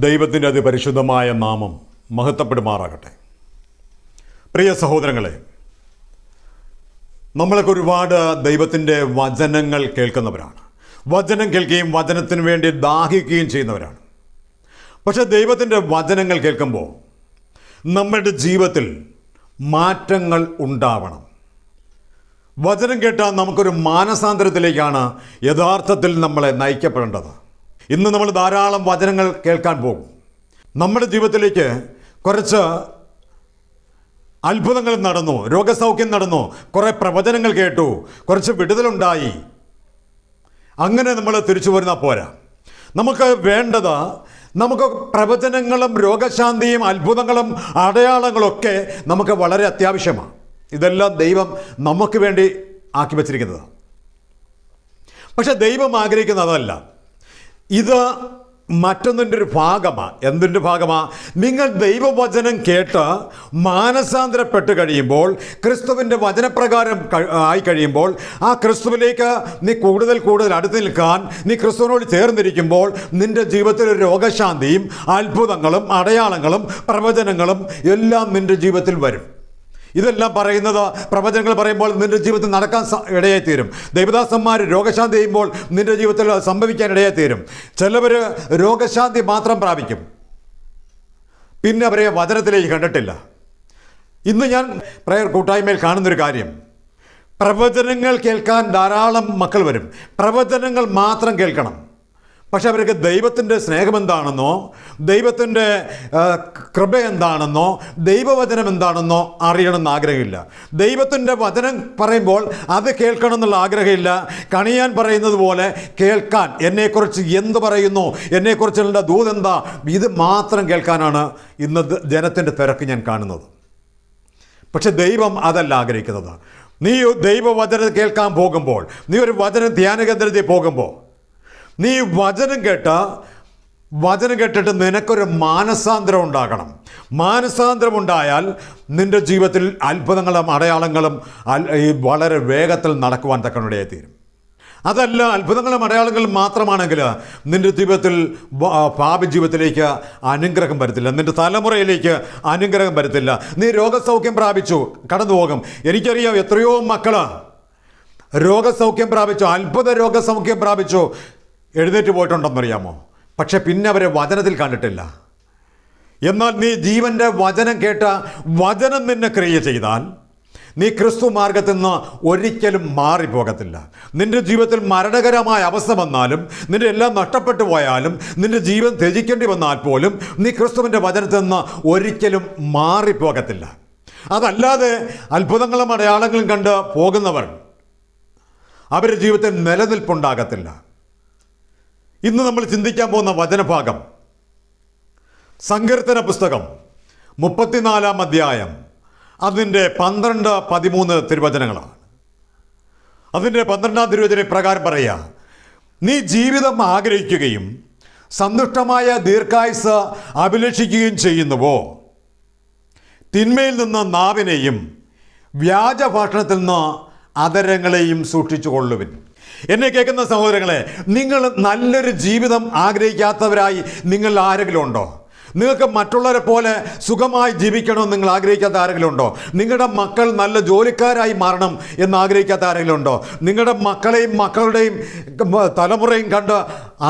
ദൈവത്തിൻ്റെ അതിപരിശുദ്ധമായ നാമം മഹത്വപ്പെടുമാറാകട്ടെ. പ്രിയ സഹോദരങ്ങളെ, നമ്മളൊക്കെ ഒരുപാട് ദൈവത്തിൻ്റെ വചനങ്ങൾ കേൾക്കുന്നവരാണ്. വചനം കേൾക്കുകയും വചനത്തിന് വേണ്ടി ദാഹിക്കുകയും ചെയ്യുന്നവരാണ്. പക്ഷേ ദൈവത്തിൻ്റെ വചനങ്ങൾ കേൾക്കുമ്പോൾ നമ്മുടെ ജീവിതത്തിൽ മാറ്റങ്ങൾ ഉണ്ടാവണം. വചനം കേട്ടാൽ നമുക്കൊരു മാനസാന്തരത്തിലേക്കാണ് യഥാർത്ഥത്തിൽ നമ്മളെ നയിക്കപ്പെടേണ്ടത്. ഇന്ന് നമ്മൾ ധാരാളം വചനങ്ങൾ കേൾക്കാൻ പോകും. നമ്മുടെ ജീവിതത്തിലേക്ക് കുറച്ച് അത്ഭുതങ്ങൾ നടന്നു, രോഗസൗഖ്യം നടന്നു, കുറേ പ്രവചനങ്ങൾ കേട്ടു, കുറച്ച് വിടുതലുണ്ടായി. അങ്ങനെ നമ്മൾ തിരിച്ചു വരുന്ന പോരാ. നമുക്ക് വേണ്ടത് നമുക്ക് പ്രവചനങ്ങളും രോഗശാന്തിയും അത്ഭുതങ്ങളും അടയാളങ്ങളൊക്കെ നമുക്ക് വളരെ അത്യാവശ്യമാണ്. ഇതെല്ലാം ദൈവം നമുക്ക് വേണ്ടി ആക്കി വച്ചിരിക്കുന്നതാണ്. പക്ഷെ ദൈവം ആഗ്രഹിക്കുന്നതല്ല. ഇത് മറ്റൊന്നിൻ്റെ ഒരു ഭാഗമാണ്. എന്തിൻ്റെ ഭാഗമാണ്? നിങ്ങൾ ദൈവവചനം കേട്ട് മാനസാന്തരപ്പെട്ട് കഴിയുമ്പോൾ, ക്രിസ്തുവിൻ്റെ വചനപ്രകാരം ആയി കഴിയുമ്പോൾ, ആ ക്രിസ്തുവിലേക്ക് നീ കൂടുതൽ അടുത്ത് നിൽക്കാൻ നീ ക്രിസ്തുവിനോട് ചേർന്നിരിക്കുമ്പോൾ നിൻ്റെ ജീവിതത്തിൽ രോഗശാന്തിയും അത്ഭുതങ്ങളും അടയാളങ്ങളും പ്രവചനങ്ങളും എല്ലാം നിൻ്റെ ജീവിതത്തിൽ വരും. ഇതെല്ലാം പറയുന്നത് പ്രവചനങ്ങൾ പറയുമ്പോൾ നിൻ്റെ ജീവിതത്തിൽ നടക്കാൻ ഇടയായിത്തീരും. ദൈവദാസന്മാർ രോഗശാന്തി ചെയ്യുമ്പോൾ നിൻ്റെ ജീവിതത്തിൽ സംഭവിക്കാൻ ഇടയായിത്തീരും. ചിലവർ രോഗശാന്തി മാത്രം പ്രാപിക്കും, പിന്നെ അവരെ വചനത്തിലേക്ക് കണ്ടിട്ടില്ല. ഇന്ന് ഞാൻ പ്രയർ കൂട്ടായ്മയിൽ കാണുന്നൊരു കാര്യം, പ്രവചനങ്ങൾ കേൾക്കാൻ ധാരാളം മക്കൾ വരും. പ്രവചനങ്ങൾ മാത്രം കേൾക്കണം. പക്ഷെ അവർക്ക് ദൈവത്തിൻ്റെ സ്നേഹം എന്താണെന്നോ, ദൈവത്തിൻ്റെ കൃപ എന്താണെന്നോ, ദൈവവചനം എന്താണെന്നോ അറിയണമെന്ന് ആഗ്രഹമില്ല. ദൈവത്തിൻ്റെ വചനം പറയുമ്പോൾ അത് കേൾക്കണം എന്നുള്ള ആഗ്രഹമില്ല. കണിയാൻ പറയുന്നത് പോലെ കേൾക്കാൻ, എന്നെക്കുറിച്ച് എന്ത് പറയുന്നു, എന്നെക്കുറിച്ചുള്ള ദൂതെന്താ, ഇത് മാത്രം കേൾക്കാനാണ് ഇന്ന് ജനത്തിൻ്റെ തിരക്ക് ഞാൻ കാണുന്നത്. പക്ഷെ ദൈവം അതല്ല ആഗ്രഹിക്കുന്നത്. നീ ദൈവവചനം കേൾക്കാൻ പോകുമ്പോൾ, നീ ഒരു വചന ധ്യാന കേന്ദ്രത്തിൽ പോകുമ്പോൾ, നീ വചനം കേട്ടിട്ട് നിനക്കൊരു മാനസാന്തരം ഉണ്ടാകണം. മാനസാന്തരം ഉണ്ടായാൽ നിൻ്റെ ജീവിതത്തിൽ അത്ഭുതങ്ങളും അടയാളങ്ങളും വളരെ വേഗത്തിൽ നടക്കുവാൻ തക്കനിടയായിത്തീരും. അതല്ല, അത്ഭുതങ്ങളും അടയാളങ്ങളും മാത്രമാണെങ്കിൽ നിൻ്റെ ജീവിതത്തിൽ ഭാവി ജീവിതത്തിലേക്ക് അനുഗ്രഹം വരത്തില്ല, നിൻ്റെ തലമുറയിലേക്ക് അനുഗ്രഹം വരത്തില്ല. നീ രോഗസൗഖ്യം പ്രാപിച്ചു കടന്നു പോകും. എനിക്കറിയാം എത്രയോ മക്കൾ രോഗസൗഖ്യം പ്രാപിച്ചു, അത്ഭുത രോഗസൗഖ്യം പ്രാപിച്ചു, എഴുന്നേറ്റ് പോയിട്ടുണ്ടെന്നറിയാമോ? പക്ഷെ പിന്നെ അവരെ വചനത്തിൽ കണ്ടിട്ടില്ല. എന്നാൽ നീ ജീവൻ്റെ വചനം കേട്ട വചനം നിന്നെ ക്രിയ ചെയ്താൽ നീ ക്രിസ്തു മാർഗത്തിൽ നിന്ന് ഒരിക്കലും മാറിപ്പോകത്തില്ല. നിൻ്റെ ജീവിതത്തിൽ മരണകരമായ അവസ്ഥ വന്നാലും, നിൻ്റെ എല്ലാം നഷ്ടപ്പെട്ടു പോയാലും, നിൻ്റെ ജീവൻ ത്യജിക്കേണ്ടി വന്നാൽ പോലും നീ ക്രിസ്തുവിൻ്റെ വചനത്തിൽ നിന്ന് ഒരിക്കലും മാറിപ്പോകത്തില്ല. അതല്ലാതെ അത്ഭുതങ്ങളും അടയാളങ്ങളും കണ്ട് പോകുന്നവർ അവരുടെ ജീവിതത്തിൽ നിലനിൽപ്പുണ്ടാകത്തില്ല. ഇന്ന് നമ്മൾ ചിന്തിക്കാൻ പോകുന്ന വചനഭാഗം സങ്കീർത്തന പുസ്തകം 34-ാം അധ്യായം, അതിൻ്റെ 12-13 തിരുവചനങ്ങളാണ്. അതിൻ്റെ 12-ാം തിരുവചനം പ്രകാരം പറയുക, നീ ജീവിതം ആഗ്രഹിക്കുകയും സന്തുഷ്ടമായ ദീർഘായുസ് അഭിലഷിക്കുകയും ചെയ്യുന്നുവോ? തിന്മയിൽ നിന്ന് നാവിനെയും വ്യാജഭാഷണത്തിൽ നിന്ന് അധരങ്ങളെയും സൂക്ഷിച്ചു കൊള്ളുവിൻ. എന്നെ കേൾക്കുന്ന സഹോദരങ്ങളെ, നിങ്ങൾ നല്ലൊരു ജീവിതം ആഗ്രഹിക്കാത്തവരായി നിങ്ങൾ ആരെങ്കിലും ഉണ്ടോ? നിങ്ങൾക്ക് മറ്റുള്ളവരെ പോലെ സുഖമായി ജീവിക്കണമെന്ന് നിങ്ങൾ ആഗ്രഹിക്കാത്ത ആരെങ്കിലും ഉണ്ടോ? നിങ്ങളുടെ മക്കൾ നല്ല ജോലിക്കാരായി മാറണം എന്ന് ആഗ്രഹിക്കാത്ത ആരെങ്കിലും ഉണ്ടോ? നിങ്ങളുടെ മക്കളെയും മക്കളുടെയും തലമുറയും കണ്ട്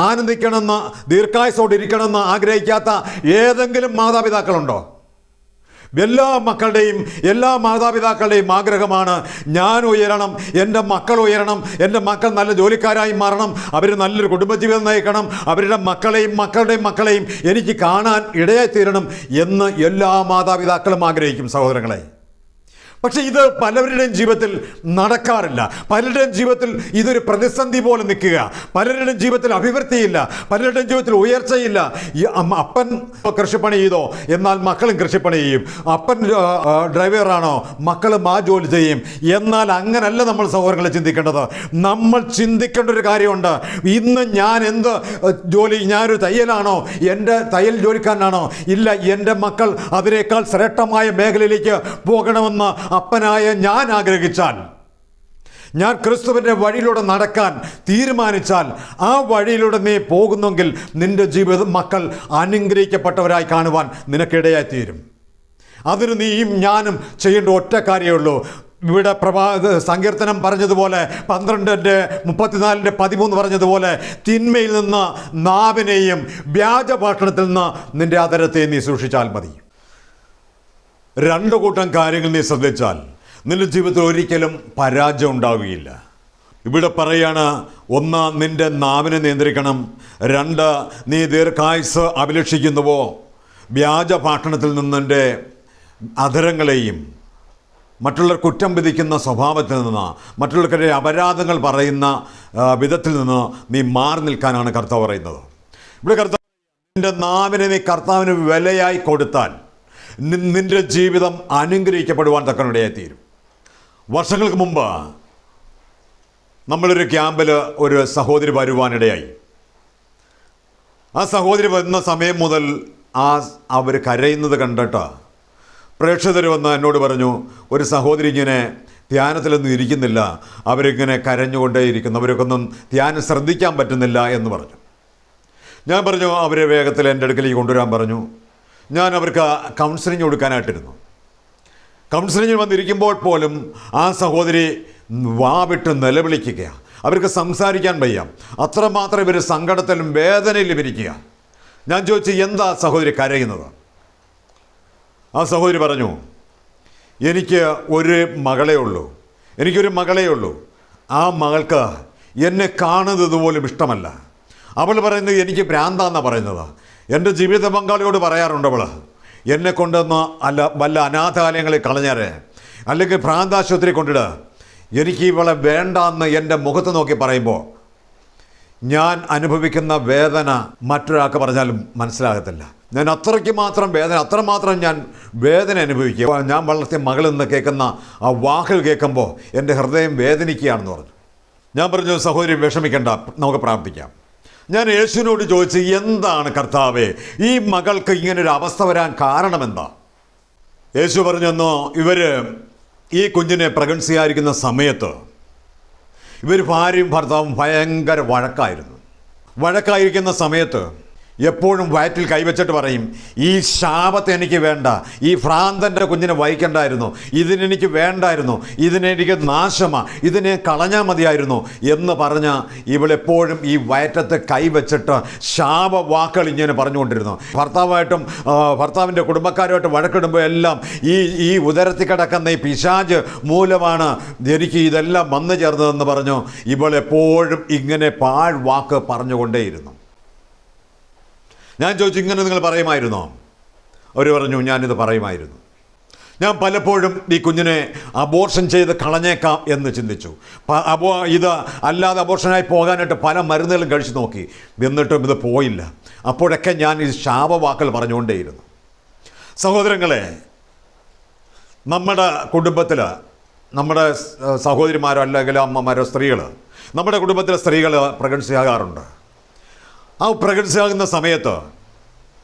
ആനന്ദിക്കണമെന്ന്, ദീർഘായുസ്സോടെ ഇരിക്കണമെന്ന് ആഗ്രഹിക്കാത്ത ഏതെങ്കിലും മാതാപിതാക്കളുണ്ടോ? എല്ലാ മക്കളുടെയും, എല്ലാ മാതാപിതാക്കളുടെയും ആഗ്രഹമാണ് ഞാൻ ഉയരണം, എൻ്റെ മക്കൾ ഉയരണം, എൻ്റെ മക്കൾ നല്ല ജോലിക്കാരായി മാറണം, അവർ നല്ലൊരു കുടുംബജീവിതം നയിക്കണം, അവരുടെ മക്കളെയും മക്കളുടെയും മക്കളെയും എനിക്ക് കാണാൻ ഇടയായിത്തീരണം എന്ന് എല്ലാ മാതാപിതാക്കളും ആഗ്രഹിക്കും സഹോദരങ്ങളെ. പക്ഷേ ഇത് പലരുടെയും ജീവിതത്തിൽ നടക്കാറില്ല. പലരുടെയും ജീവിതത്തിൽ ഇതൊരു പ്രതിസന്ധി പോലെ നിൽക്കുക. പലരുടെയും ജീവിതത്തിൽ അഭിവൃദ്ധിയില്ല, പലരുടെയും ജീവിതത്തിൽ ഉയർച്ചയില്ല. അപ്പൻ കൃഷിപ്പണി ചെയ്തോ, എന്നാൽ മക്കളും കൃഷിപ്പണി ചെയ്യും. അപ്പൻ ഡ്രൈവറാണോ, മക്കളും ആ ജോലി ചെയ്യും. എന്നാൽ അങ്ങനല്ല നമ്മൾ സഹോദരങ്ങളെ ചിന്തിക്കേണ്ടത്. നമ്മൾ ചിന്തിക്കേണ്ട ഒരു കാര്യമുണ്ട്. ഇന്ന് ഞാൻ എന്ത് ജോലി, ഞാനൊരു തയ്യലാണോ, എൻ്റെ തയ്യൽ ജോലിക്കാരനാണോ? ഇല്ല, എൻ്റെ മക്കൾ അതിനേക്കാൾ ശ്രേഷ്ഠമായ മേഖലയിലേക്ക് പോകണമെന്ന് അപ്പനായ ഞാൻ ആഗ്രഹിച്ചാൽ ഞാൻ ക്രിസ്തുവിൻ്റെ വഴിയിലൂടെ നടക്കാൻ തീരുമാനിച്ചാൽ ആ വഴിയിലൂടെ നീ പോകുന്നെങ്കിൽ നിൻ്റെ ജീവിത മക്കൾ അനുഗ്രഹിക്കപ്പെട്ടവരായി കാണുവാൻ നിനക്കിടയായി തീരും. അതിന് നീയും ഞാനും ചെയ്യേണ്ട ഒറ്റ കാര്യമേ ഉള്ളൂ. ഇവിടെ സങ്കീർത്തനം പറഞ്ഞതുപോലെ 12:34-13 പറഞ്ഞതുപോലെ തിന്മയിൽ നിന്ന് നാവിനെയും വ്യാജഭാഷണത്തിൽ നിന്ന് നിന്റെ അതരത്തെ നീ സൂക്ഷിച്ചാൽ മതി. 2 കൂട്ടം കാര്യങ്ങൾ നീ ശ്രദ്ധിച്ചാൽ നിന്റെ ജീവിതത്തിൽ ഒരിക്കലും പരാജയം ഉണ്ടാവുകയില്ല. ഇവിടെ പറയാണ്, 1 നിന്റെ നാവിനെ നിയന്ത്രിക്കണം, 2 നീ ദീർഘായുസ് അഭിലഷിക്കുന്നുവോ വ്യാജഭാഷണത്തിൽ നിന്നെ അധരങ്ങളെയും മറ്റുള്ളവർ കുറ്റം വിധിക്കുന്ന സ്വഭാവത്തിൽ നിന്ന് മറ്റുള്ളവർക്കെതിരെ അപരാധങ്ങൾ പറയുന്ന വിധത്തിൽ നിന്ന് നീ മാറി നിൽക്കാനാണ് കർത്താവ് പറയുന്നത്. ഇവിടെ കർത്താവ് നിന്റെ നാവിനെ നീ കർത്താവിന് വിലയായി കൊടുത്താൽ നിന്റെ ജീവിതം അനുഗ്രഹിക്കപ്പെടുവാൻ തക്കനിടയായി തീരും. വർഷങ്ങൾക്ക് മുമ്പ് നമ്മളൊരു ക്യാമ്പിൽ ഒരു സഹോദരി വരുവാനിടയായി. ആ സഹോദരി വരുന്ന സമയം മുതൽ അവർ കരയുന്നത് കണ്ടിട്ട് പ്രേക്ഷകർ വന്ന് എന്നോട് പറഞ്ഞു, ഒരു സഹോദരി ഇങ്ങനെ ധ്യാനത്തിലൊന്നും ഇരിക്കുന്നില്ല, അവരിങ്ങനെ കരഞ്ഞുകൊണ്ടേയിരിക്കുന്നു, അവർക്കൊന്നും ധ്യാനം ശ്രദ്ധിക്കാൻ പറ്റുന്നില്ല എന്ന് പറഞ്ഞു. ഞാൻ പറഞ്ഞു അവരെ വേഗത്തിൽ എൻ്റെ അടുക്കലേക്ക് കൊണ്ടുവരാൻ പറഞ്ഞു. ഞാൻ അവർക്ക് കൗൺസിലിംഗ് കൊടുക്കാനായിട്ടിരുന്നു. കൗൺസിലിങ്ങിൽ വന്നിരിക്കുമ്പോൾ പോലും ആ സഹോദരി വാവിട്ട് നിലവിളിക്കുകയാണ്. അവർക്ക് സംസാരിക്കാൻ വയ്യ, അത്രമാത്രം ഇവർ സങ്കടത്തിലും വേദനയിലും ഇരിക്കുക. ഞാൻ ചോദിച്ചു, എന്താ സഹോദരി കരയുന്നത്? ആ സഹോദരി പറഞ്ഞു, എനിക്ക് ഒരു മകളേ ഉള്ളൂ. ആ മകൾക്ക് എന്നെ കാണുന്നത് പോലും ഇഷ്ടമല്ല. അവൾ പറയുന്നത് എനിക്ക് ഭ്രാന്താന്നാണ് പറയുന്നത്. എൻ്റെ ജീവിത പങ്കാളിയോട് പറയാറുണ്ട് അവൾ, എന്നെ കൊണ്ടുവന്ന് വല്ല അനാഥാലയങ്ങളിൽ കളഞ്ഞാറ്, അല്ലെങ്കിൽ ഭ്രാന്താശുപത്രി കൊണ്ടിടുക, എനിക്ക് ഇവളെ വേണ്ടാന്ന് എൻ്റെ മുഖത്ത് നോക്കി പറയുമ്പോൾ ഞാൻ അനുഭവിക്കുന്ന വേദന മറ്റൊരാൾക്ക് പറഞ്ഞാലും മനസ്സിലാകത്തില്ല. ഞാൻ അത്രമാത്രം ഞാൻ വേദന അനുഭവിക്കുക. ഞാൻ വളർത്തിയ മകളിൽ നിന്ന് കേൾക്കുന്ന ആ വാക്കുകൾ കേൾക്കുമ്പോൾ എൻ്റെ ഹൃദയം വേദനിക്കുകയാണെന്ന് പറഞ്ഞു. ഞാൻ പറഞ്ഞു, സഹോദരി വിഷമിക്കേണ്ട, നമുക്ക് പ്രാർത്ഥിക്കാം. ഞാൻ യേശുവിനോട് ചോദിച്ചു, എന്താണ് കർത്താവേ ഈ മകൾക്ക് ഇങ്ങനൊരു അവസ്ഥ വരാൻ കാരണമെന്താ? യേശു പറഞ്ഞെന്നോ, ഈ കുഞ്ഞിനെ പ്രഗ്നൻസിയായിരിക്കുന്ന സമയത്ത് ഭാര്യയും ഭർത്താവും ഭയങ്കര വഴക്കായിരിക്കുന്ന സമയത്ത് എപ്പോഴും വയറ്റിൽ കൈവച്ചിട്ട് പറയും, ഈ ശാപത്തെ എനിക്ക് വേണ്ട, ഈ ഭ്രാന്തൻ്റെ കുഞ്ഞിനെ വഹിക്കണ്ടായിരുന്നു, ഇതിനെനിക്ക് വേണ്ടായിരുന്നു, ഇതിനെനിക്ക് നാശമാണ്, ഇതിനെ കളഞ്ഞാൽ മതിയായിരുന്നു എന്ന് പറഞ്ഞ് ഇവളെപ്പോഴും ഈ വയറ്റത്തെ കൈവച്ചിട്ട് ശാപവാക്കുകൾ ഇങ്ങനെ പറഞ്ഞുകൊണ്ടിരുന്നു. ഭർത്താവിൻ്റെ കുടുംബക്കാരുമായിട്ട് വഴക്കിടുമ്പോൾ എല്ലാം ഈ ഉദരത്തിൽ കിടക്കുന്ന ഈ പിശാച് മൂലമാണ് എനിക്ക് ഇതെല്ലാം വന്നു ചേർന്നതെന്ന് പറഞ്ഞു ഇവളെപ്പോഴും ഇങ്ങനെ പാഴ്വാക്ക് പറഞ്ഞുകൊണ്ടേയിരുന്നു. ഞാൻ ചോദിച്ചു, ഇങ്ങനെ നിങ്ങൾ പറയുമായിരുന്നോ? അവർ പറഞ്ഞു, ഞാനിത് പറയുമായിരുന്നു. ഞാൻ പലപ്പോഴും ഈ കുഞ്ഞിനെ അബോർഷൻ ചെയ്ത് കളഞ്ഞേക്കാം എന്ന് ചിന്തിച്ചു. ഇത് അല്ലാതെ അബോർഷനായി പോകാനായിട്ട് പല മരുന്നുകളും കഴിച്ചു നോക്കി, എന്നിട്ടും ഇത് പോയില്ല. അപ്പോഴൊക്കെ ഞാൻ ഈ ശാപവാക്കൾ പറഞ്ഞുകൊണ്ടേയിരുന്നു. സഹോദരങ്ങളെ, നമ്മുടെ കുടുംബത്തിൽ നമ്മുടെ സഹോദരിമാരോ അല്ലെങ്കിൽ അമ്മമാരോ സ്ത്രീകൾ, നമ്മുടെ കുടുംബത്തിലെ സ്ത്രീകൾ പ്രഗ്നൻസി ആകാറുണ്ട്. ആ പ്രഗ്നൻസിയാകുന്ന സമയത്ത്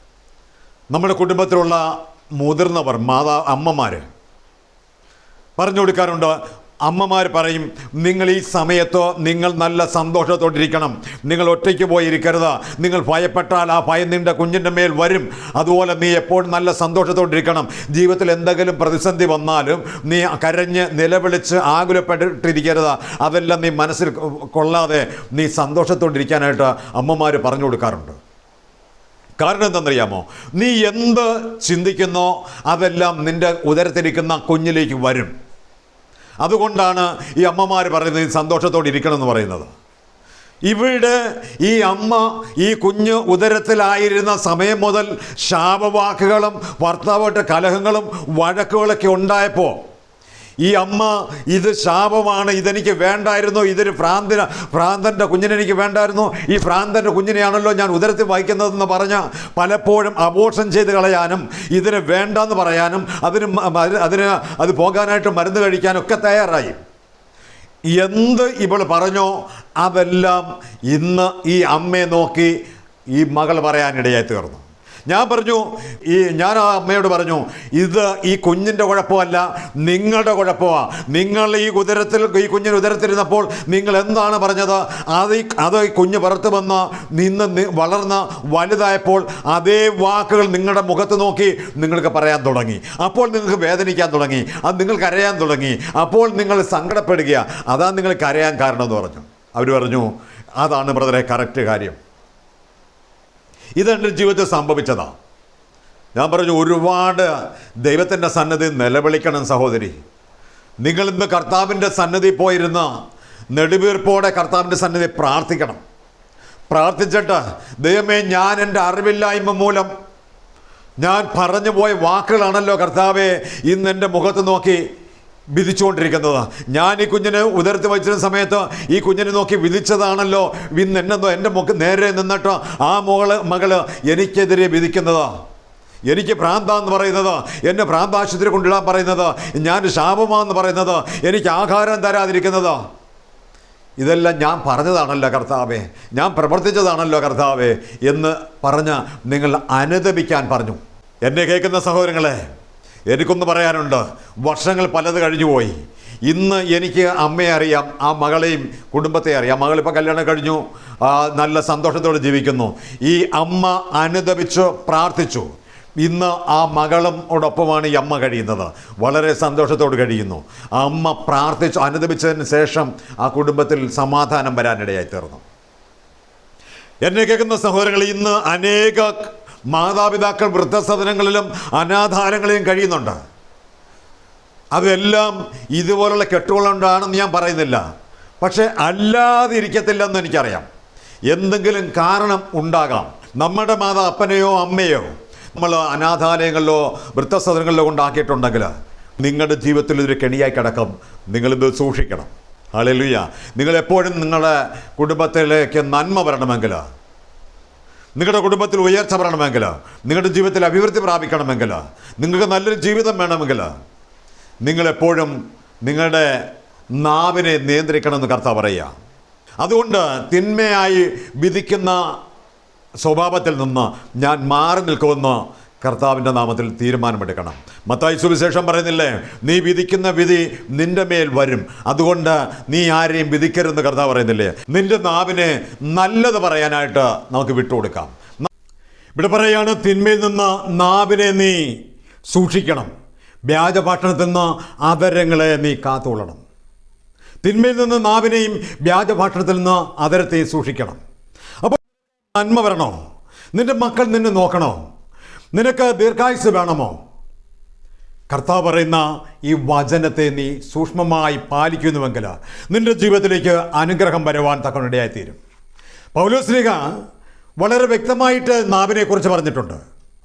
നമ്മുടെ കുടുംബത്തിലുള്ള മുതിർന്നവർ അമ്മമാർ പറഞ്ഞു കൊടുക്കാറുണ്ട്. അമ്മമാർ പറയും, നിങ്ങൾ ഈ സമയത്ത് നിങ്ങൾ നല്ല സന്തോഷത്തോടിരിക്കണം, നിങ്ങൾ ഒറ്റയ്ക്ക് പോയിരിക്കരുത്, നിങ്ങൾ ഭയപ്പെട്ടാൽ ആ ഭയം നിൻ്റെ കുഞ്ഞിൻ്റെ മേൽ വരും, അതുപോലെ നീ എപ്പോഴും നല്ല സന്തോഷത്തോടിരിക്കണം. ജീവിതത്തിൽ എന്തെങ്കിലും പ്രതിസന്ധി വന്നാലും നീ കരഞ്ഞ് നിലവിളിച്ച് ആകുലപ്പെട്ടിരിക്കരുത്, അതെല്ലാം നീ മനസ്സിൽ കൊള്ളാതെ നീ സന്തോഷത്തോടിരിക്കാനായിട്ട് അമ്മമാർ പറഞ്ഞു കൊടുക്കാറുണ്ട്. കാരണം എന്താണെന്നറിയാമോ? നീ എന്ത് ചിന്തിക്കുന്നോ അതെല്ലാം നിൻ്റെ ഉദരത്തിരിക്കുന്ന കുഞ്ഞിലേക്ക് വരും. അതുകൊണ്ടാണ് ഈ അമ്മമാർ പറയുന്നത് സന്തോഷത്തോടെ ഇരിക്കണം എന്ന് പറയുന്നത്. ഇവിടെ ഈ അമ്മ ഈ കുഞ്ഞ് ഉദരത്തിലായിരുന്ന സമയം മുതൽ ശാപവാക്കുകളും ഭർത്താവായിട്ട് കലഹങ്ങളും വഴക്കുകളൊക്കെ ഉണ്ടായപ്പോൾ ഈ അമ്മ ഇത് ശാപമാണ്, ഇതെനിക്ക് വേണ്ടായിരുന്നു, ഇതൊരു ഭ്രാന്തൻ്റെ കുഞ്ഞിനെനിക്ക് വേണ്ടായിരുന്നു, ഈ ഭ്രാന്തൻ്റെ കുഞ്ഞിനെയാണല്ലോ ഞാൻ ഉദരത്തിൽ വഹിക്കുന്നതെന്ന് പറഞ്ഞ് പലപ്പോഴും അബോർഷൻ ചെയ്ത് കളയാനും ഇതിന് വേണ്ടെന്ന് പറയാനും അത് പോകാനായിട്ട് മരുന്ന് കഴിക്കാനൊക്കെ തയ്യാറായി. എന്ത് ഇവൾ പറഞ്ഞോ അതെല്ലാം ഇന്ന് ഈ അമ്മയെ നോക്കി ഈ മകൾ പറയാനിടയായി തീർന്നു. ഞാൻ പറഞ്ഞു, ഞാൻ ആ അമ്മയോട് പറഞ്ഞു, ഇത് ഈ കുഞ്ഞിൻ്റെ കുഴപ്പമല്ല, നിങ്ങളുടെ കുഴപ്പമാണ്. നിങ്ങൾ ഈ കുഞ്ഞിന് ഉദരത്തിരുന്നപ്പോൾ നിങ്ങൾ എന്താണ് പറഞ്ഞത്? അത് ഈ കുഞ്ഞ് പുറത്ത് വന്ന് വളർന്ന് വലുതായപ്പോൾ അതേ വാക്കുകൾ നിങ്ങളുടെ മുഖത്ത് നോക്കി നിങ്ങൾക്ക് പറയാൻ തുടങ്ങി. അപ്പോൾ നിങ്ങൾക്ക് വേദനിക്കാൻ തുടങ്ങി, അത് നിങ്ങൾ കരയാൻ തുടങ്ങി. അപ്പോൾ നിങ്ങൾ സങ്കടപ്പെടുക, അതാണ് നിങ്ങൾ കരയാൻ കാരണം എന്ന് പറഞ്ഞു. അവർ പറഞ്ഞു, അതാണ് ബ്രദറെ കറക്റ്റ് കാര്യം. ഇതെൻ്റെ ജീവിതത്തിൽ സംഭവിച്ചതാണ്. ഞാൻ പറഞ്ഞു, ഒരുപാട് ദൈവത്തിൻ്റെ സന്നിധി നിലവിളിക്കണം സഹോദരി. നിങ്ങളിന്ന് കർത്താവിൻ്റെ സന്നിധി പോയിരുന്ന നെടുവീർപ്പോടെ കർത്താവിൻ്റെ സന്നിധി പ്രാർത്ഥിക്കണം. പ്രാർത്ഥിച്ചിട്ട്, ദൈവമേ, ഞാൻ എൻ്റെ അറിവില്ലായ്മ മൂലം ഞാൻ പറഞ്ഞു പോയ വാക്കുകളാണല്ലോ കർത്താവേ ഇന്ന് എൻ്റെ മുഖത്ത് നോക്കി വിധിച്ചുകൊണ്ടിരിക്കുന്നത്. ഞാൻ ഈ കുഞ്ഞിന് ഉദരത്ത് വച്ചിരുന്ന സമയത്ത് ഈ കുഞ്ഞിനെ നോക്കി വിധിച്ചതാണല്ലോ ഇന്ന് എൻ്റെ നേരെ നിന്നിട്ട് ആ മകള് എനിക്കെതിരെ വിധിക്കുന്നത്, എനിക്ക് ഭ്രാന്താന്ന് പറയുന്നത്, എന്നെ ഭ്രാന്താശുപത്രി കൊണ്ടിടാൻ പറയുന്നത്, ഞാൻ ശാപമാണെന്ന് പറയുന്നത്, എനിക്ക് ആഹാരം തരാതിരിക്കുന്നത്, ഇതെല്ലാം ഞാൻ പറഞ്ഞതാണല്ലോ കർത്താവേ, ഞാൻ പ്രവർത്തിച്ചതാണല്ലോ കർത്താവേ എന്ന് പറഞ്ഞ് നിങ്ങൾ അനുദപിക്കാൻ പറഞ്ഞു. എന്നെ കേൾക്കുന്ന സഹോദരങ്ങളെ, എനിക്കൊന്ന് പറയാനുണ്ട്. വർഷങ്ങൾ പലത് കഴിഞ്ഞുപോയി. ഇന്ന് എനിക്ക് അമ്മയെ അറിയാം, ആ മകളെയും കുടുംബത്തെ അറിയാം. മകളിപ്പോൾ കല്യാണം കഴിഞ്ഞു, നല്ല സന്തോഷത്തോടെ ജീവിക്കുന്നു. ഈ അമ്മ അനുദപിച്ചു പ്രാർത്ഥിച്ചു. ഇന്ന് ആ മകളോടൊപ്പമാണ് ഈ അമ്മ കഴിയുന്നത്, വളരെ സന്തോഷത്തോട് കഴിയുന്നു. ആ അമ്മ പ്രാർത്ഥിച്ചു അനുദപിച്ചതിന് ശേഷം ആ കുടുംബത്തിൽ സമാധാനം വരാനിടയായി തീർന്നു. എന്നെ കേൾക്കുന്ന സഹോദരങ്ങൾ, ഇന്ന് അനേക മാതാപിതാക്കൾ വൃദ്ധസദനങ്ങളിലും അനാഥാലയങ്ങളിലും കഴിയുന്നുണ്ട്. അതെല്ലാം ഇതുപോലുള്ള കെട്ടുകളുണ്ടാണെന്ന് ഞാൻ പറയുന്നില്ല, പക്ഷേ അല്ലാതെ ഇരിക്കത്തില്ലെന്ന് എനിക്കറിയാം. എന്തെങ്കിലും കാരണം ഉണ്ടാകാം. നമ്മുടെ അപ്പനെയോ അമ്മയോ നമ്മൾ അനാഥാലയങ്ങളിലോ വൃദ്ധസദനങ്ങളിലോ കൊണ്ടാക്കിയിട്ടുണ്ടെങ്കിൽ നിങ്ങളുടെ ജീവിതത്തിൽ ഇതൊരു കെണിയായി കിടക്കും. നിങ്ങളിത് സൂക്ഷിക്കണം. ഹല്ലേലൂയ. നിങ്ങളെപ്പോഴും നിങ്ങളുടെ കുടുംബത്തിലേക്ക് നന്മ വരണമെങ്കിൽ, നിങ്ങളുടെ കുടുംബത്തിൽ ഉയർച്ച വരണമെങ്കിൽ, നിങ്ങളുടെ ജീവിതത്തിൽ അഭിവൃദ്ധി പ്രാപിക്കണമെങ്കിൽ, നിങ്ങൾക്ക് നല്ലൊരു ജീവിതം വേണമെങ്കിൽ നിങ്ങളെപ്പോഴും നിങ്ങളുടെ നാവിനെ നിയന്ത്രിക്കണമെന്ന് കർത്താവ് പറയുക. അതുകൊണ്ട് തിന്മയായി വിധിക്കുന്ന സ്വഭാവത്തിൽ നിന്ന് ഞാൻ മാറി നിൽക്കുമെന്ന് കർത്താവിൻ്റെ നാമത്തിൽ തീരുമാനമെടുക്കണം. മത്തായി സുവിശേഷം പറയുന്നില്ലേ, നീ വിധിക്കുന്ന വിധി നിന്റെ മേൽ വരും, അതുകൊണ്ട് നീ ആരെയും വിധിക്കരുതെന്ന് കർത്താവ് പറയുന്നില്ലേ. നിന്റെ നാവിനെ നല്ലത് പറയാനായിട്ട് നമുക്ക് വിട്ടുകൊടുക്കാം. ഇവിടെ പറയാണ്, തിന്മയിൽ നിന്ന് നാവിനെ നീ സൂക്ഷിക്കണം, വ്യാജഭാഷണത്തിൽ നിന്ന് അധരങ്ങളെ നീ കാത്തുകൊള്ളണം. തിന്മയിൽ നിന്ന് നാവിനെയും വ്യാജഭാഷണത്തിൽ നിന്ന് അധരത്തെയും സൂക്ഷിക്കണം. അപ്പോൾ നന്മ വരണോ? നിന്റെ മക്കൾ നിന്നെ നോക്കണോ? നിനക്ക് ദീർഘായുസ് വേണമോ? കർത്താവ് പറയുന്ന ഈ വചനത്തെ നീ സൂക്ഷ്മമായി പാലിക്കുന്നുവെങ്കിൽ നിന്റെ ജീവിതത്തിലേക്ക് അനുഗ്രഹം വരുവാൻ തക്കനിടയായിത്തീരും. പൗലോസ്ലീഹ വളരെ വ്യക്തമായിട്ട് നാവിനെക്കുറിച്ച് പറഞ്ഞിട്ടുണ്ട്.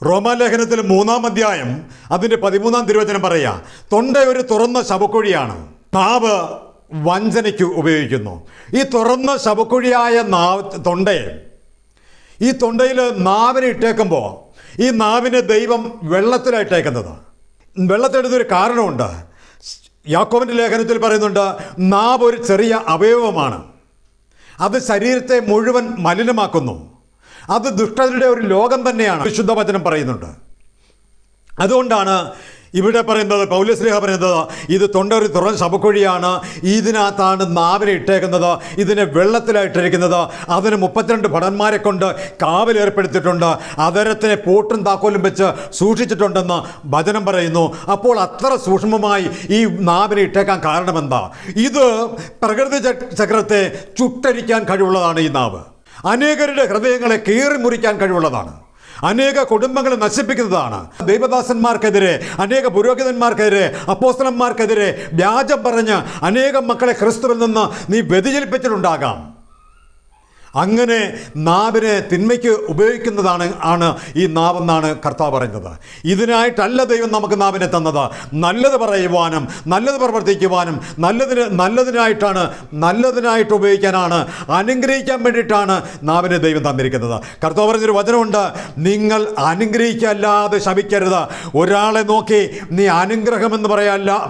റോമാലേഖനത്തിൽ 3-ാം അധ്യായം അതിൻ്റെ 13-ാം തിരുവചനം പറയുക, തൊണ്ട ഒരു തുറന്ന ശവക്കുഴിയാണ്, നാവ് വഞ്ചനയ്ക്ക് ഉപയോഗിക്കുന്നു. ഈ തുറന്ന ശവക്കുഴിയായ തൊണ്ടയെ, ഈ തൊണ്ടയിൽ നാവിനെ ഇട്ടേക്കുമ്പോൾ ഈ നാവിനെ ദൈവം വെള്ളത്തിലായിട്ടേക്കുന്നത്. വെള്ളത്തിലെടുത്തൊരു കാരണമുണ്ട്. യാക്കോബിൻ്റെ ലേഖനത്തിൽ പറയുന്നുണ്ട്, നാവ് ഒരു ചെറിയ അവയവമാണ്, അത് ശരീരത്തെ മുഴുവൻ മലിനമാക്കുന്നു, അത് ദുഷ്ടതയുടെ ഒരു ലോകം തന്നെയാണ് വിശുദ്ധ വചനം പറയുന്നുണ്ട്. അതുകൊണ്ടാണ് ഇവിടെ പറയുന്നത്, പൗലോസ്ലീഹ പറയുന്നത്, ഇത് തൊണ്ട ഒരു തുറന്ന ശവക്കുഴിയാണ്, ഇതിനകത്താണ് നാവിനെ ഇട്ടേക്കുന്നത്, ഇതിനെ വെള്ളത്തിലായിട്ടിരിക്കുന്നത്, അതിന് 32 ഭടന്മാരെ കൊണ്ട് കാവലേർപ്പെടുത്തിയിട്ടുണ്ട്, അതരത്തിനെ പൂട്ടും താക്കോലും വെച്ച് സൂക്ഷിച്ചിട്ടുണ്ടെന്ന് വചനം പറയുന്നു. അപ്പോൾ അത്ര സൂക്ഷ്മമായി ഈ നാവിനെ ഇട്ടേക്കാൻ കാരണമെന്താ? ഇത് പ്രകൃതി ചക്രത്തെ ചുട്ടരിക്കാൻ കഴിവുള്ളതാണ്. ഈ നാവ് അനേകരുടെ ഹൃദയങ്ങളെ കീറി മുറിക്കാൻ കഴിവുള്ളതാണ്, അനേക കുടുംബങ്ങളെ നശിപ്പിക്കുന്നതാണ്. ദൈവദാസന്മാർക്കെതിരെ, അനേക പുരോഹിതന്മാർക്കെതിരെ, അപ്പോസ്തലന്മാർക്കെതിരെ വ്യാജം പറഞ്ഞ് അനേകം മക്കളെ ക്രിസ്തുവിൽ നിന്ന് നീ വ്യതിചലിപ്പിച്ചിട്ടുണ്ടാകാം. അങ്ങനെ നാവിനെ തിന്മയ്ക്ക് ഉപയോഗിക്കുന്നതാണ് ഈ നാവെന്നാണ് കർത്താവ് പറയുന്നത്. ഇതിനായിട്ടല്ല ദൈവം നമുക്ക് നാവിനെ തന്നത്. നല്ലത് പറയുവാനും നല്ലത് പ്രവർത്തിക്കുവാനും നല്ലതിനായിട്ട് ഉപയോഗിക്കാനാണ്, അനുഗ്രഹിക്കാൻ വേണ്ടിയിട്ടാണ് നാവിനെ ദൈവം തന്നിരിക്കുന്നത്. കർത്താവ് പറഞ്ഞൊരു വചനമുണ്ട്, നിങ്ങൾ അനുഗ്രഹിക്കല്ലാതെ ശപിക്കരുത്. ഒരാളെ നോക്കി നീ അനുഗ്രഹമെന്ന്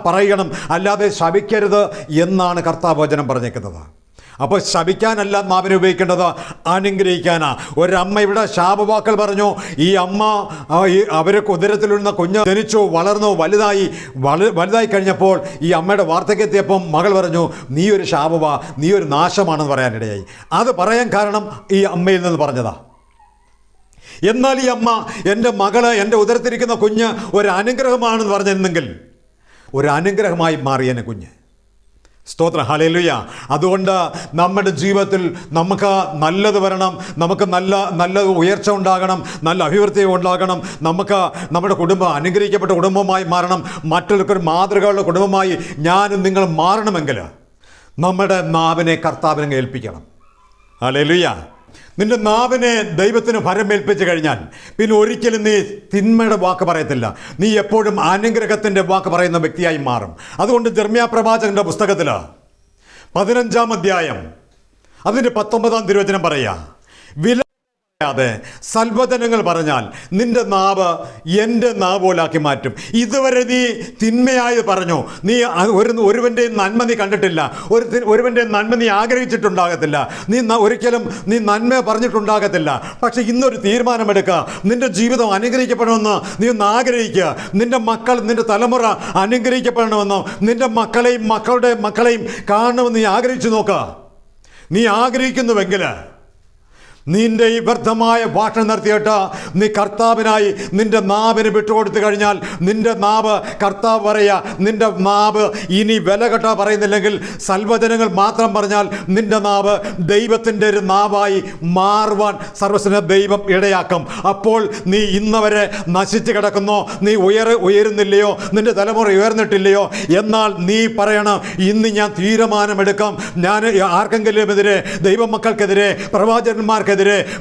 പറയണം, അല്ലാതെ ശപിക്കരുത് എന്നാണ് കർത്താവ് വചനം പറഞ്ഞേക്കുന്നത്. അപ്പോൾ ശപിക്കാനല്ല നാവിനെ ഉപയോഗിക്കേണ്ടത്, അനുഗ്രഹിക്കാനാ. ഒരമ്മ ഇവിടെ ശാപവാക്കൾ പറഞ്ഞു. ഈ അമ്മ അവർക്ക് ഉദരത്തിലിരുന്ന കുഞ്ഞ് ജനിച്ചു, വളർന്നു, വലുതായി കഴിഞ്ഞപ്പോൾ ഈ അമ്മയുടെ വാർദ്ധക്യത്തിയപ്പം മകൾ പറഞ്ഞു, നീ ഒരു ശാപവാ, നീ ഒരു നാശമാണെന്ന് പറയാനിടയായി. അത് പറയാൻ കാരണം ഈ അമ്മയിൽ നിന്ന് പറഞ്ഞതാ. എന്നാൽ ഈ അമ്മ, എൻ്റെ മകള്, എൻ്റെ ഉദരത്തിരിക്കുന്ന കുഞ്ഞ് ഒരു അനുഗ്രഹമാണെന്ന് പറഞ്ഞിരുന്നെങ്കിൽ ഒരു അനുഗ്രഹമായി മാറിയനെ കുഞ്ഞ്. സ്തോത്രം, ഹല്ലേലൂയ. അതുകൊണ്ട് നമ്മുടെ ജീവിതത്തിൽ നമുക്ക് നല്ലത് വരണം, നമുക്ക് നല്ല ഉയർച്ച ഉണ്ടാകണം, നല്ല അഭിവൃദ്ധി ഉണ്ടാകണം, നമുക്ക് നമ്മുടെ കുടുംബം അനുഗ്രഹിക്കപ്പെട്ട കുടുംബമായി മാറണം, മറ്റുള്ളവർക്ക് മാതൃകയുള്ള കുടുംബമായി ഞാനും നിങ്ങൾ മാറണമെങ്കിൽ നമ്മുടെ നാവിനെ കർത്താവിനെ ഏൽപ്പിക്കണം. ഹല്ലേലൂയ. നിന്റെ നാവിനെ ദൈവത്തിന് ഭരമേൽപ്പിച്ചു കഴിഞ്ഞാൽ പിന്നെ ഒരിക്കലും നീ തിന്മയുടെ വാക്ക് പറയത്തില്ല, നീ എപ്പോഴും അനുഗ്രഹത്തിൻ്റെ വാക്ക് പറയുന്ന വ്യക്തിയായി മാറും. അതുകൊണ്ട് യിരെമ്യാ പ്രവാചകന്റെ പുസ്തകത്തിൽ 15-ാം അധ്യായം അതിൻ്റെ 19-ാം തിരുവചനം പറയുക, വിലയാതെ സൽവചനങ്ങൾ പറഞ്ഞാൽ നിന്റെ നാവ് എൻ്റെ നാവ് പോലാക്കി മാറ്റും. ഇതുവരെ നീ തിന്മയായി പറഞ്ഞു, നീ ഒരുവൻ്റെ നന്മ നീ കണ്ടിട്ടില്ല, ഒരുവൻ്റെ നന്മ നീ ആഗ്രഹിച്ചിട്ടുണ്ടാകത്തില്ല, ഒരിക്കലും നീ നന്മ പറഞ്ഞിട്ടുണ്ടാകത്തില്ല. പക്ഷെ ഇന്നൊരു തീരുമാനമെടുക്കുക, നിന്റെ ജീവിതം അനുഗ്രഹിക്കപ്പെടണമെന്ന് നീ ഒന്ന് ആഗ്രഹിക്കുക. നിന്റെ മക്കൾ, നിന്റെ തലമുറ അനുഗ്രഹിക്കപ്പെടണമെന്നോ നിന്റെ മക്കളെയും മക്കളുടെ മക്കളെയും കാണണമെന്ന് നീ ആഗ്രഹിച്ചു നോക്കുക. നീ ആഗ്രഹിക്കുന്നുവെങ്കിൽ നിന്റെ ഈ വ്യർത്ഥമായ ഭാഷ നിർത്തിയിട്ട് നീ കർത്താവിനായി നിന്റെ നാവിന് വിട്ടുകൊടുത്തു കഴിഞ്ഞാൽ നിന്റെ നാവ്, കർത്താവ് പറയുക, നിന്റെ നാവ് ഇനി വില കെട്ടാ പറയുന്നില്ലെങ്കിൽ സൽവചനങ്ങൾ മാത്രം പറഞ്ഞാൽ നിന്റെ നാവ് ദൈവത്തിൻ്റെ ഒരു നാവായി മാറുവാൻ സർവ്വസ്വ ദൈവം ഇടയാക്കും. അപ്പോൾ നീ ഇന്നവരെ നശിച്ചു കിടക്കുന്നോ, നീ ഉയരുന്നില്ലയോ, നിന്റെ തലമുറ ഉയർന്നിട്ടില്ലയോ, എന്നാൽ നീ പറയണം, ഇന്ന് ഞാൻ തീരുമാനമെടുക്കാം, ഞാൻ ആർക്കെങ്കിലുമെതിരെ, ദൈവമക്കൾക്കെതിരെ, പ്രവാചകന്മാർക്കെതിരെ,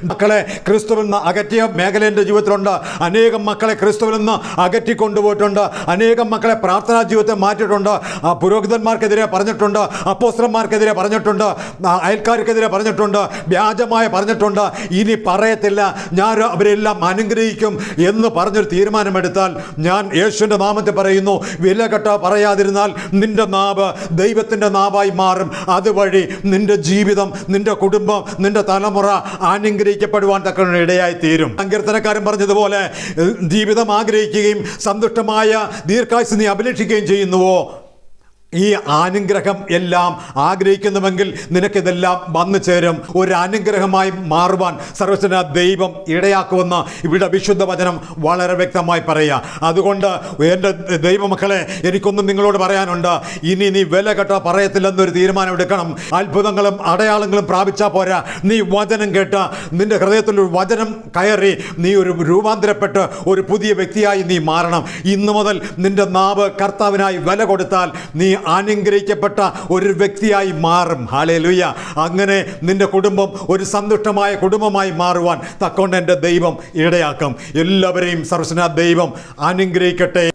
മക്കളെ ക്രിസ്തുവിൽ നിന്ന് അകറ്റിയ മേഖല എൻ്റെ ജീവിതത്തിലുണ്ട്. അനേകം മക്കളെ ക്രിസ്തുവിൽ നിന്ന് അകറ്റിക്കൊണ്ടുപോയിട്ടുണ്ട്. അനേകം മക്കളെ പ്രാർത്ഥനാ ജീവിതത്തെ മാറ്റിയിട്ടുണ്ട്. പുരോഹിതന്മാർക്കെതിരെ പറഞ്ഞിട്ടുണ്ട്, അപ്പോസ്തലന്മാർക്കെതിരെ പറഞ്ഞിട്ടുണ്ട്, അയൽക്കാർക്കെതിരെ പറഞ്ഞിട്ടുണ്ട്, വ്യാജമായി പറഞ്ഞിട്ടുണ്ട്. ഇനി പറയത്തില്ല, ഞാൻ അവരെല്ലാം അനുഗ്രഹിക്കും എന്ന് പറഞ്ഞൊരു തീരുമാനമെടുത്താൽ, ഞാൻ യേശുവിൻ്റെ നാമത്തിൽ പറയുന്നു, വിലകെട്ട പറയാതിരുന്നാൽ നിന്റെ നാവ് ദൈവത്തിൻ്റെ നാവായി മാറും. അതുവഴി നിന്റെ ജീവിതം, നിന്റെ കുടുംബം, നിന്റെ തലമുറ അനുഗ്രഹിക്കപ്പെടുവാൻ തക്ക ഇടയായി തീരും. സങ്കീർത്തനക്കാരൻ പറഞ്ഞതുപോലെ, ജീവിതം ആഗ്രഹിക്കുകയും സന്തുഷ്ടമായ ദീർഘായുസ്സ് നീ അഭിലഷിക്കുകയും ചെയ്യുന്നുവോ? ഈ അനുഗ്രഹം എല്ലാം ആഗ്രഹിക്കുന്നുവെങ്കിൽ നിനക്കിതെല്ലാം വന്നു ചേരും. ഒരു അനുഗ്രഹമായി മാറുവാൻ സർവ്വശക്തനായ ദൈവം ഇടയാക്കുമെന്ന് ഇവിടെ വിശുദ്ധ വചനം വളരെ വ്യക്തമായി പറയുക. അതുകൊണ്ട് എൻ്റെ ദൈവമക്കളെ, എനിക്കൊന്നും നിങ്ങളോട് പറയാനുണ്ട്. ഇനി നീ വില കെട്ട പറയത്തില്ലെന്നൊരു തീരുമാനം എടുക്കണം. അത്ഭുതങ്ങളും അടയാളങ്ങളും പ്രാപിച്ചാൽ പോരാ, നീ വചനം കേട്ട് നിന്റെ ഹൃദയത്തിൽ ഒരു വചനം കയറി നീ ഒരു രൂപാന്തരപ്പെട്ട് ഒരു പുതിയ വ്യക്തിയായി നീ മാറണം. ഇന്നു മുതൽ നിന്റെ നാവ് കർത്താവിനായി വില കൊടുത്താൽ നീ അനുഗ്രഹിക്കപ്പെട്ട ഒരു വ്യക്തിയായി മാറും. ഹല്ലേലൂയ. അങ്ങനെ നിന്റെ കുടുംബം ഒരു സന്തുഷ്ടമായ കുടുംബമായി മാറുവാൻ തക്കൊണ്ട് എൻ്റെ ദൈവം ഇടയാക്കും. എല്ലാവരെയും സർവ്വശക്തനായ ദൈവം അനുഗ്രഹിക്കട്ടെ.